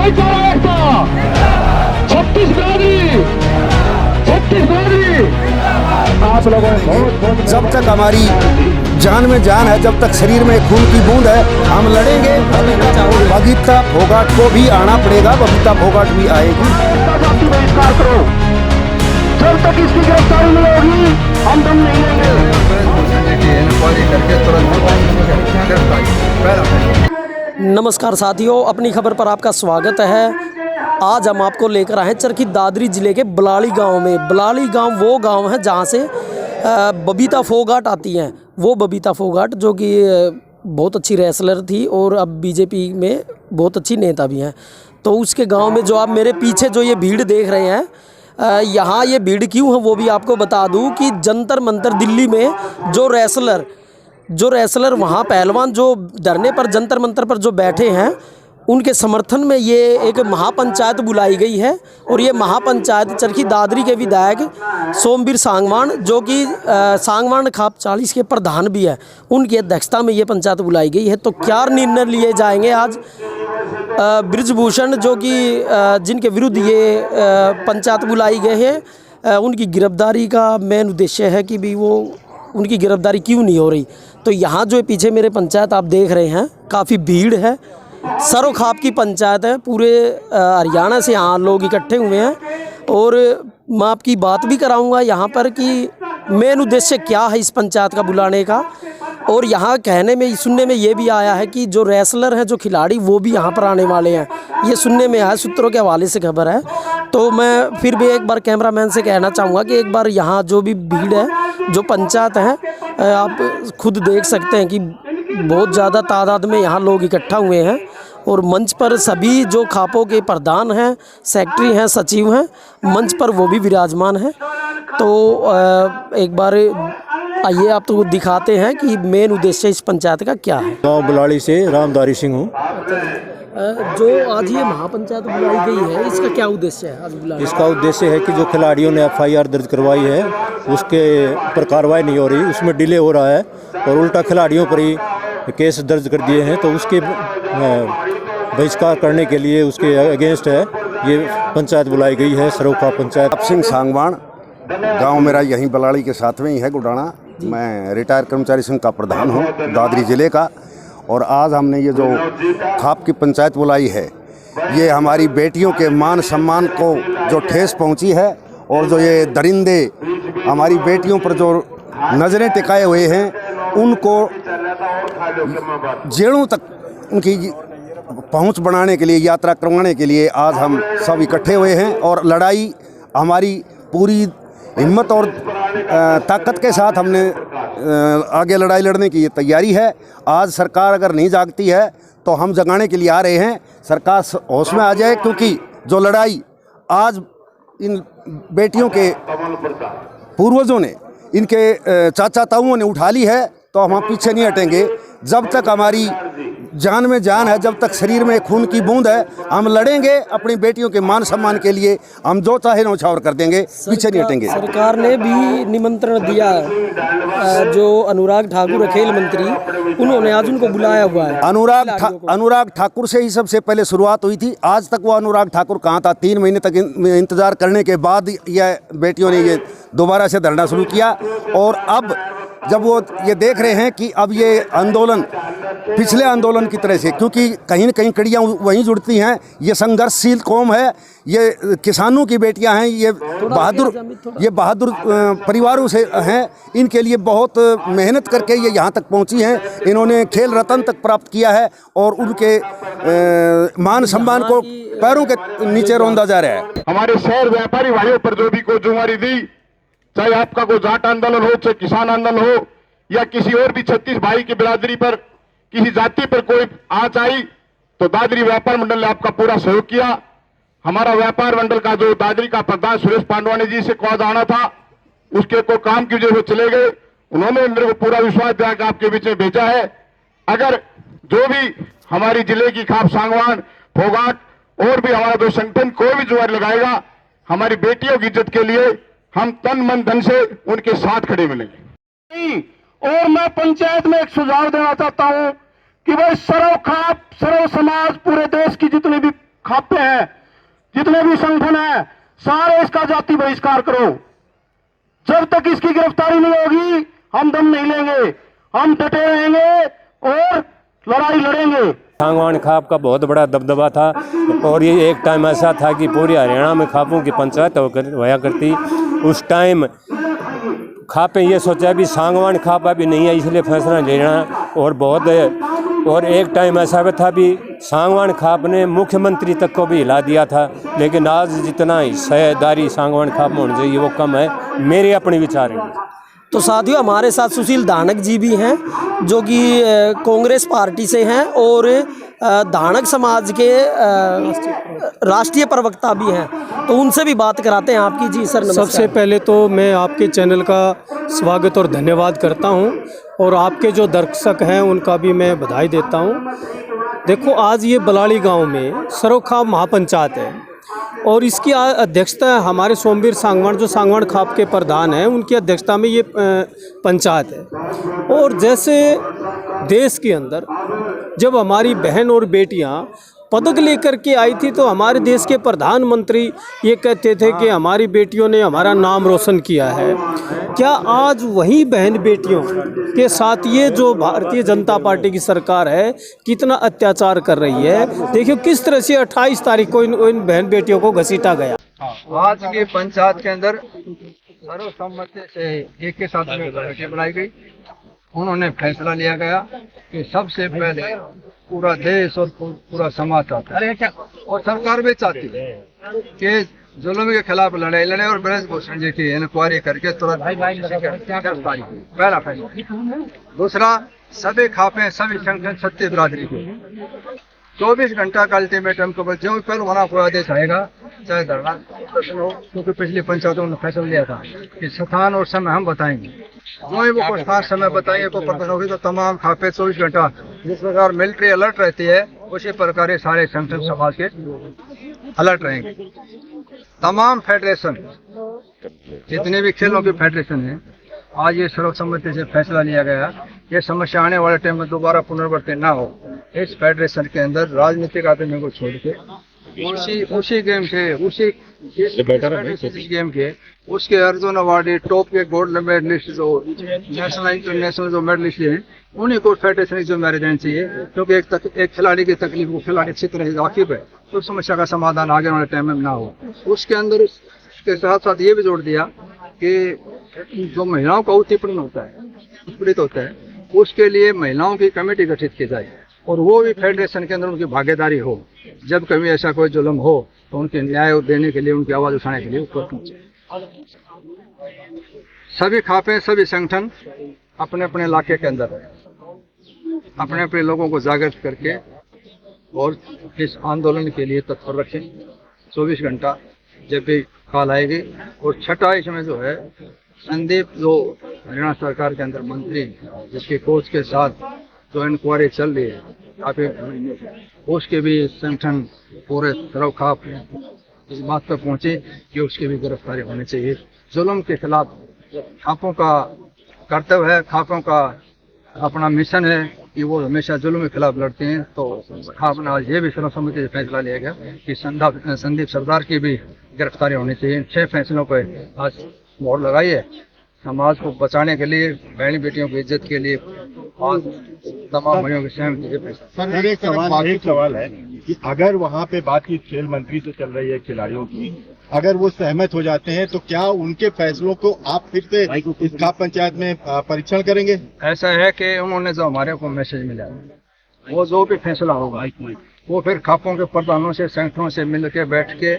भाईचारा एकता, छत्तीसगढ़ी आप लोगों को जब तक हमारी जान में जान है, जब तक शरीर में खून की बूंद है, हम लड़ेंगे। बबीता फोगाट को भी आना पड़ेगा, बबीता फोगाट भी आएगी। बहिष्कार करो, जब तक इसकी गिरफ्तारी नहीं होगी हम दम नहीं लेंगे। नमस्कार साथियों, अपनी खबर पर आपका स्वागत है। आज हम आपको लेकर आए हैं चरखी दादरी ज़िले के बलाली गांव में। बलाली गांव वो गांव है जहां से बबीता फोगाट आती हैं। वो बबीता फोगाट जो कि बहुत अच्छी रेसलर थी और अब बीजेपी में बहुत अच्छी नेता भी हैं। तो उसके गांव में जो आप मेरे पीछे जो ये भीड़ देख रहे हैं, यहाँ ये भीड़ क्यों है वो भी आपको बता दूं कि जंतर मंतर दिल्ली में जो रेसलर वहाँ पहलवान जो धरने पर जंतर मंतर पर जो बैठे हैं, उनके समर्थन में ये एक महापंचायत बुलाई गई है। और ये महापंचायत चरखी दादरी के विधायक सोमवीर सांगवान, जो कि सांगवान खाप 40 के प्रधान भी है, उनकी अध्यक्षता में ये पंचायत बुलाई गई है। तो क्या निर्णय लिए जाएंगे आज ब्रिजभूषण जो कि जिनके विरुद्ध ये पंचायत बुलाई गई है, उनकी गिरफ्तारी का मेन उद्देश्य है कि भी वो उनकी गिरफ्तारी क्यों नहीं हो रही। तो यहाँ जो पीछे मेरे पंचायत आप देख रहे हैं, काफ़ी भीड़ है। सरोखाप की पंचायत है, पूरे हरियाणा से यहाँ लोग इकट्ठे हुए हैं। और मैं आपकी बात भी कराऊंगा यहाँ पर कि मेन उद्देश्य क्या है इस पंचायत का बुलाने का। और यहाँ कहने में सुनने में ये भी आया है कि जो रेसलर हैं, जो खिलाड़ी, वो भी यहाँ पर आने वाले हैं। ये सुनने में आया, सूत्रों के हवाले से खबर है। तो मैं फिर भी एक बार कैमरामैन से कहना चाहूँगा कि एक बार यहाँ जो भी भीड़ है, जो पंचायत है, आप खुद देख सकते हैं कि बहुत ज़्यादा तादाद में यहाँ लोग इकट्ठा हुए हैं। और मंच पर सभी जो खापों के प्रधान हैं, सेक्रेटरी हैं, सचिव हैं, मंच पर वो भी विराजमान हैं। तो एक बार आइए आपको दिखाते हैं कि मेन उद्देश्य इस पंचायत का क्या है। गाँव बुलाड़ी से रामधारी सिंह हूँ। जो आज ये महापंचायत बुलाई गई है, इसका क्या उद्देश्य है आज बुलाने? इसका उद्देश्य है कि जो खिलाड़ियों ने FIR दर्ज करवाई है उसके पर कार्रवाई नहीं हो रही, उसमें डिले हो रहा है और उल्टा खिलाड़ियों पर ही केस दर्ज कर दिए हैं। तो उसके बहिष्कार करने के लिए, उसके अगेंस्ट है ये पंचायत बुलाई गई है, सरोखा पंचायत। सिंह सांगवान, गांव मेरा यहीं बलाड़ी के साथ में ही है, गुडाना। मैं रिटायर कर्मचारी संघ का प्रधान हूं दादरी ज़िले का। और आज हमने ये जो खाप की पंचायत बुलाई है, ये हमारी बेटियों के मान सम्मान को जो ठेस पहुंची है, और जो ये दरिंदे हमारी बेटियों पर जो नज़रें टिकाए हुए हैं, उनको जेलों तक उनकी पहुंच बनाने के लिए, यात्रा करवाने के लिए आज हम सब इकट्ठे हुए हैं। और लड़ाई हमारी पूरी हिम्मत और ताकत के साथ हमने आगे लड़ाई लड़ने की ये तैयारी है। आज सरकार अगर नहीं जागती है तो हम जगाने के लिए आ रहे हैं। सरकार होश में आ जाए, क्योंकि जो लड़ाई आज इन बेटियों के पूर्वजों ने, इनके चाचा ताऊओं ने उठा ली है, तो हम पीछे नहीं हटेंगे। जब तक हमारी जान में जान है, जब तक शरीर में खून की बूंद है, हम लड़ेंगे अपनी बेटियों के मान सम्मान के लिए। हम जो चाहे नौछावर कर देंगे, पीछे नहीं हटेंगे। सरकार ने भी निमंत्रण दिया है, जो अनुराग ठाकुर खेल मंत्री, उन्होंने आज उनको बुलाया हुआ है। अनुराग ठाकुर से ही सबसे पहले शुरुआत हुई थी। आज तक वो अनुराग ठाकुर कहाँ था? 3 महीने तक इंतजार करने के बाद यह बेटियों ने ये दोबारा से धरना शुरू किया। और अब जब वो ये देख रहे हैं कि अब ये आंदोलन पिछले आंदोलन की तरह से, क्योंकि कहीं न कहीं कड़ियाँ वहीं जुड़ती हैं, ये संघर्षशील कौम है, ये किसानों की बेटियां हैं, ये बहादुर परिवारों से हैं। इनके लिए बहुत मेहनत करके ये यहाँ तक पहुँची हैं। इन्होंने खेल रत्न तक प्राप्त किया है और उनके मान सम्मान को पैरों के नीचे रौंदा जा रहा है। हमारे शहर व्यापारी भाइयों पर जो भी को जुम्मेवारी दी, चाहे आपका कोई जाट आंदोलन हो, चाहे किसान आंदोलन हो, या किसी और भी 36 भाई की बिरादरी पर, किसी जाति पर कोई आंच आई, तो दादरी व्यापार मंडल ने आपका पूरा सहयोग किया। हमारा व्यापार मंडल का जो दादरी का प्रधान सुरेश पांडवानी जी से कॉल आना था, उसके को काम की वजह से चले गए। उन्होंने मेरे को पूरा विश्वास दिया कि आपके बीच में भेजा है। अगर जो भी हमारी जिले की खाप सांगवान, फोगाट और भी हमारा जो संगठन कोई भी जुआर लगाएगा, हमारी बेटियों की इज्जत के लिए हम तन मन धन से उनके साथ खड़े मिलेंगे। और मैं पंचायत में एक सुझाव देना चाहता हूं कि भाई सर्व खाप, सर्व समाज, पूरे देश की जितनी भी खापे हैं, जितने भी संगठन है, सारे इसका जाति बहिष्कार करो। जब तक इसकी गिरफ्तारी नहीं होगी हम दम नहीं लेंगे, हम डटे रहेंगे और लड़ाई लड़ेंगे। सांगवान खाप का बहुत बड़ा दबदबा था और ये एक टाइम ऐसा था कि पूरे हरियाणा में खापों की पंचायत होया करती। उस टाइम खापें ये सोचा भी सांगवान खाप अभी नहीं है इसलिए फैसला लेना, और एक टाइम ऐसा भी था भी सांगवान खाप ने मुख्यमंत्री तक को भी हिला दिया था। लेकिन आज जितना हिस्सेदारी सांगवान खाप में होनी चाहिए वो कम है, मेरे अपने विचार हैं। तो साथियों हमारे साथ सुशील धानक जी भी हैं जो कि कांग्रेस पार्टी से हैं और धानक समाज के राष्ट्रीय प्रवक्ता भी हैं, तो उनसे भी बात कराते हैं आपकी। जी सर नमस्कार। सबसे पहले तो मैं आपके चैनल का स्वागत और धन्यवाद करता हूं और आपके जो दर्शक हैं उनका भी मैं बधाई देता हूं। देखो आज ये बलाली गांव में सरोखा महापंचायत है और इसकी अध्यक्षता हमारे सोमवीर सांगवान जो सांगवान खाप के प्रधान हैं उनकी अध्यक्षता में ये पंचायत है। और जैसे देश के अंदर जब हमारी बहन और बेटियां पदक लेकर के आई थी तो हमारे देश के प्रधानमंत्री ये कहते थे कि हमारी बेटियों ने हमारा नाम रोशन किया है। क्या आज वही बहन बेटियों के साथ ये जो भारतीय जनता पार्टी की सरकार है कितना अत्याचार कर रही है? देखिए किस तरह से 28 तारीख को इन बहन बेटियों को घसीटा गया। आज की पंचायत के अंदर सर्वसम्मति से एक के साथ में कमेटी बनाई गई। उन्होंने फैसला लिया गया कि सबसे पहले पूरा देश और पूरा समाज चाहता है और सरकार भी चाहती है कि जुल्म के खिलाफ लड़ाई लड़े और ब्रजभूषण जी की इंक्वायरी करके तुरंत गिरफ्तारी। पहला फैसला। दूसरा, सभी खापे सभी संगठन सत्य बिरादरी को 24 घंटा का अल्टीमेटम के बाद जो कल वहां कोई आदेश आएगा चाहे धरना प्रदर्शन हो, क्योंकि पिछली पंचायतों ने फैसला लिया था कि स्थान और समय हम बताएंगे, जो ही वो स्थान समय बताएंगे को प्रदर्शन होगी तो तमाम खापे 24 घंटा जिस प्रकार मिलिट्री अलर्ट रहती है उसी प्रकार ये सारे संगठन समाज के अलर्ट रहेंगे। तमाम फेडरेशन जितने भी खेलों के फेडरेशन है आज ये सर्वसम्मति से फैसला लिया गया ये समस्या आने वाले टाइम में दोबारा पुनरावृत्ति ना हो। इस फेडरेशन के अंदर राजनीतिक आदमी को छोड़ के उसी गेम के उसी गेम के उसके अर्जुन अवार्डी टॉप के गोल्ड मेडलिस्ट जो नेशनल इंटरनेशनल जो मेडलिस्ट हैं उन्हीं को फेडरेशन की जिम्मेदारी देनी चाहिए, क्योंकि एक खिलाड़ी की तकलीफ को खिलाड़ी अच्छी तरह से वाकिफ है तो समस्या का समाधान आगे वाले टाइम में ना हो। उसके अंदर उसके साथ साथ ये भी जोड़ दिया कि जो महिलाओं का उत्पीड़न होता है उत्पीड़ित होता है उसके लिए महिलाओं की कमेटी गठित की जाए और वो भी फेडरेशन के अंदर उनकी भागीदारी हो। जब कभी ऐसा कोई जुल्म हो तो उनके न्याय देने के लिए उनकी आवाज उठाने के लिए ऊपर पहुंचे। सभी खापे सभी संगठन अपने अपने इलाके के अंदर अपने अपने लोगों को जागृत करके और इस आंदोलन के लिए तत्पर रखें। 24 घंटा जब भी कॉल आएगी। और छठा इसमें जो है संदीप जो हरियाणा सरकार के अंदर मंत्री जिसके कोच के साथ जो इंक्वायरी चल रही है काफी उसके भी संगठन पूरे तरफ खाप इस बात पर पहुंचे कि उसकी भी गिरफ्तारी होनी चाहिए। जुल्म के खिलाफ खापों का कर्तव्य है, खापों का अपना मिशन है कि वो हमेशा जुल्म के खिलाफ लड़ते हैं। तो खाप ने आज ये भी सर्वसम्मति से फैसला लिया गया कि संदीप सरदार की भी गिरफ्तारी होनी चाहिए। 6 फैसलों पर आज मोहर लगाई है। समाज को बचाने के लिए, बहन बेटियों की इज्जत के लिए और तमाम भाइयों की सहमति। सर एक सवाल है कि अगर वहाँ पे बातचीत खेल मंत्री से चल रही है खिलाड़ियों की, अगर वो सहमत हो जाते हैं तो क्या उनके फैसलों को आप फिर से इस खाप पंचायत में परीक्षण करेंगे? ऐसा है कि उन्होंने जो हमारे को मैसेज मिला वो जो भी फैसला होगा वो फिर खापों के प्रधानों से संगठनों से मिल के बैठ के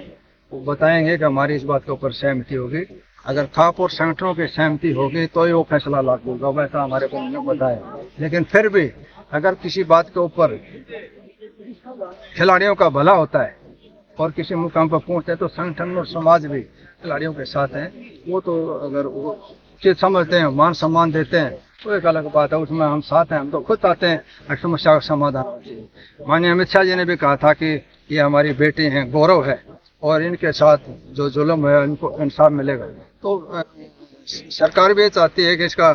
बताएंगे कि हमारी इस बात के ऊपर सहमति होगी। अगर खाप और संगठनों की सहमति होगी तो ही वो फैसला लागू होगा, वैसा हमारे को उन्होंने बताया। लेकिन फिर भी अगर किसी बात के ऊपर खिलाड़ियों का भला होता है और किसी मुकाम पर पहुंचते हैं तो संगठन और समाज भी खिलाड़ियों के साथ हैं। वो तो अगर वो चीज समझते हैं, मान सम्मान देते हैं तो एक अलग बात है, उसमें हम साथ हैं। हम तो खुद आते हैं समस्या का समाधान। माननीय अमित शाह जी ने भी कहा था कि ये हमारी बेटी हैं, गौरव है और इनके साथ जो जुल्म है इनको इंसाफ मिलेगा। तो सरकार भी चाहती है कि इसका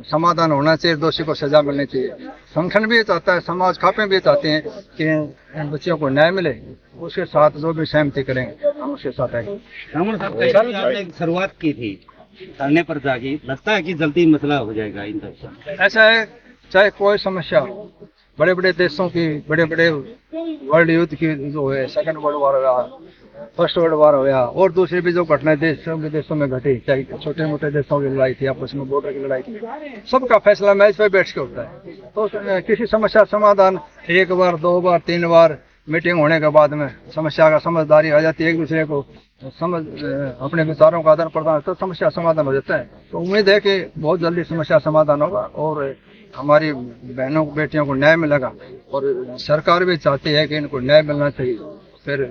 समाधान होना चाहिए, दोषी को सजा मिलनी चाहिए। संगठन भी चाहता है, समाज खापे भी चाहते हैं कि इन बच्चियों को न्याय मिले उसके साथ जो भी सहमति करेंगे हम उसके साथ आएंगे। आपने शुरुआत की थी धरने पर जाके, लगता है कि जल्दी मसला हो जाएगा इन सब। ऐसा है, चाहे कोई समस्या हो, बड़े बड़े देशों की, बड़े बड़े वर्ल्ड युद्ध की जो है, सेकंड वर्ल्ड वॉर हो गया, फर्स्ट वर्ल्ड वॉर हो गया, और दूसरी भी जो घटनाएं देशों में घटी, चाहे छोटे मोटे देशों की लड़ाई थी, आपस में बॉर्डर की लड़ाई थी, सबका फैसला मैच पे बैठ के होता है। तो किसी समस्या समाधान एक बार, दो बार, तीन बार मीटिंग होने के बाद में समस्या का समझदारी आ जाती है, एक दूसरे को समझ अपने विचारों का आदान प्रदान, तो समस्या समाधान हो जाता है। तो उम्मीद है कि बहुत जल्दी समस्या समाधान होगा और हमारी बहनों बेटियों को न्याय मिलेगा, और सरकार भी चाहती है कि इनको न्याय मिलना चाहिए। फिर